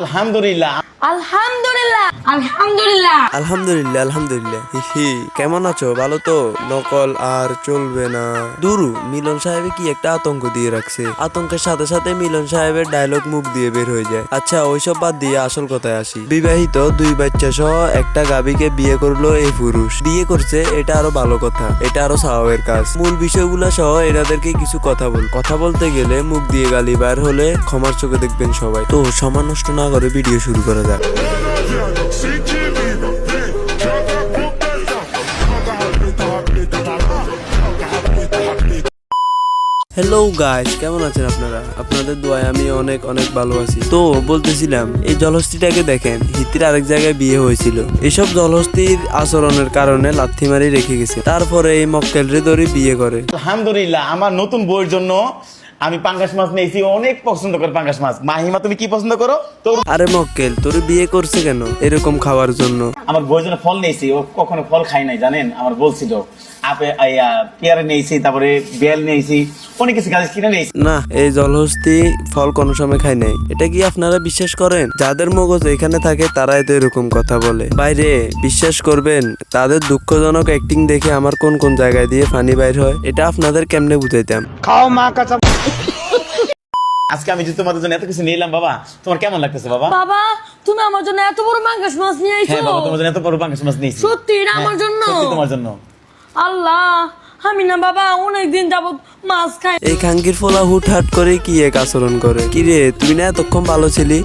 আলহামদুলিল্লাহ আলহামদুলিল্লাহ আলহামদুলিল্লাহ আলহামদুলিল্লাহ আলহামদুলিল্লাহ। হিহি, কেমন আছো? ভালো তো? নকল আর চলবে না। দুরু মিলন সাহেবে কি একটা আতঙ্ক দিয়ে রাখছে। আতঙ্কের সাথে সাথে মিলন সাহেবের ডায়লগ মুখ দিয়ে বের হয়ে যায়। আচ্ছা ওইসব বাদ দিয়ে আসল কথায় আসি। বিবাহিত 2 বাচ্চা সহ একটা গাভীকে বিয়ে করলো এই পুরুষ। বিয়ে করছে এটা আরো ভালো কথা, এটা আরো স্বভাবের কাজ। মূল বিষয়গুলো সহ এনাদেরকে কিছু কথা বলতে গেলে মুখ দিয়ে গালি বার হলে ক্ষমার চোখে দেখবেন সবাই। তো সময় নষ্ট না করে ভিডিও শুরু করা যাক। হ্যালো গাইস, কেমন আছেন আপনারা? আপনাদের দোয়ায় আমি অনেক অনেক ভালো আছি। তো বলতেছিলাম, এই জলহস্তিটাকে দেখেন, হিতির আরেক জায়গায় বিয়ে হয়েছিল। এসব জলহস্তির আচরণের কারণে লাথি মারি রেখে গেছে। তারপরে এই মক্কেলরে ধরে বিয়ে করে। আলহামদুলিল্লাহ আমার নতুন বউয়ের জন্য আমি পাঙ্গাস মাছ নিয়েছি। অনেক পছন্দ করে পাঙ্গাস মাছ। মাহিমা তুমি কি পছন্দ করো? তোর আরে মক্কেল, তোর বিয়ে করছে কেন? এরকম খাওয়ার জন্য? আমার বউয়ের জন্য ফল নিয়েছি। ও কখনো ফল খাই নাই জানেন। আমার বলছিল পেয়ারা নিয়েছি, তারপরে বেল নিয়েছি, অনেক কিছু গাছ কিনে নিয়েছি। না, এই জলহস্তি ফল কোনো সময় খায় নাই। এটা কি আপনারা বিশ্বাস করেন? যাদের মগজ এখানে থাকে তারাই তো এরকম কথা বলে। বাইরে বিশ্বাস করবেন, তাদের দুঃখজনক অ্যাক্টিং দেখে আমার কোন কোন জায়গায় দিয়ে পানি বাইর হয়, এটা আপনাদের কেমনে বুঝাইতাম। আজকে আমি যে তোমাদের জন্য এত কিছু নিয়ে এলাম বাবা, তোমার কেমন লাগতেছে বাবা? বাবা তুমি আমার জন্য এত বড় পাঙ্গাস মাছ নিয়ে আইছো? হ্যাঁ বাবা, তোমার জন্য এত বড় পাঙ্গাস মাছ নিয়েছি। সত্যি এটা হ্যাঁ, আমার জন্য? সত্যি তোমার জন্য। আল্লাহ, আমি না বাবা অনেকদিন যাবত মাছ খাই। এই খাঙ্কির ফোলা হুটহাট করে কি এক আচরণ করে? কি রে, তুই না এতক্ষণ ভালো ছিলি?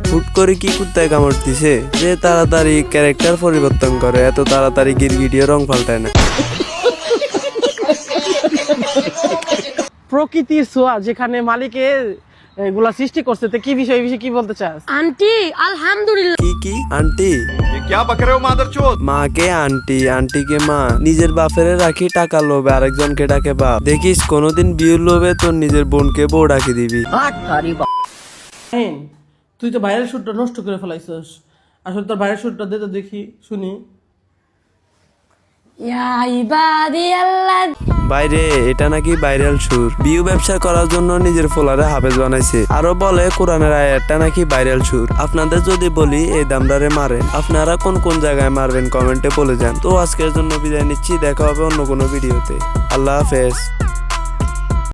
হুট করে কি কুত্তায় কামড় দিছে? যে তাড়াতাড়ি ক্যারেক্টার পরিবর্তন করে, এত তাড়াতাড়ি গিরগিটিয়ে রং পাল্টায় না। প্রকৃতির ছোঁয়া যেখানে মালিকের এগুলা সৃষ্টি করছে, তো কি বিষয় এই বিষয়ে কি বলতে চাস? আন্টি আলহামদুলিল্লাহ। কি আন্টি? মাকে আন্টি, আন্টিকে মা। নিজের বাপের রাখি টাকা লোভে আরেকজনকে ডাকে বাপ। দেখিস কোনোদিন বিয়ের লোভে তোর নিজের বোনকে বউ ডাকি দিবি। তুই তো ভাইরাল শুটটা নষ্ট করে ফেলাইছস। আসলে তোর ভাইরাল শুটটা দে তো দেখি, শুনি। ইয়া ইবাদি আল্লাহ। বাইরে এটা নাকি ভাইরাল সুর। বিউ ব্যবসা করার জন্য নিজের ফোলারে হাফেজ বানাইছে। আরো বলে কোরআনের আয়াতটা নাকি ভাইরাল সুর। আপনাদের যদি বলি এই দামদারে মারেন, আপনারা কোন কোন জায়গায় মারবেন কমেন্টে বলে যান। তো আজকের জন্য বিদায় নিচ্ছি, দেখা হবে অন্য কোনো ভিডিওতে। আল্লাহ হাফেজ।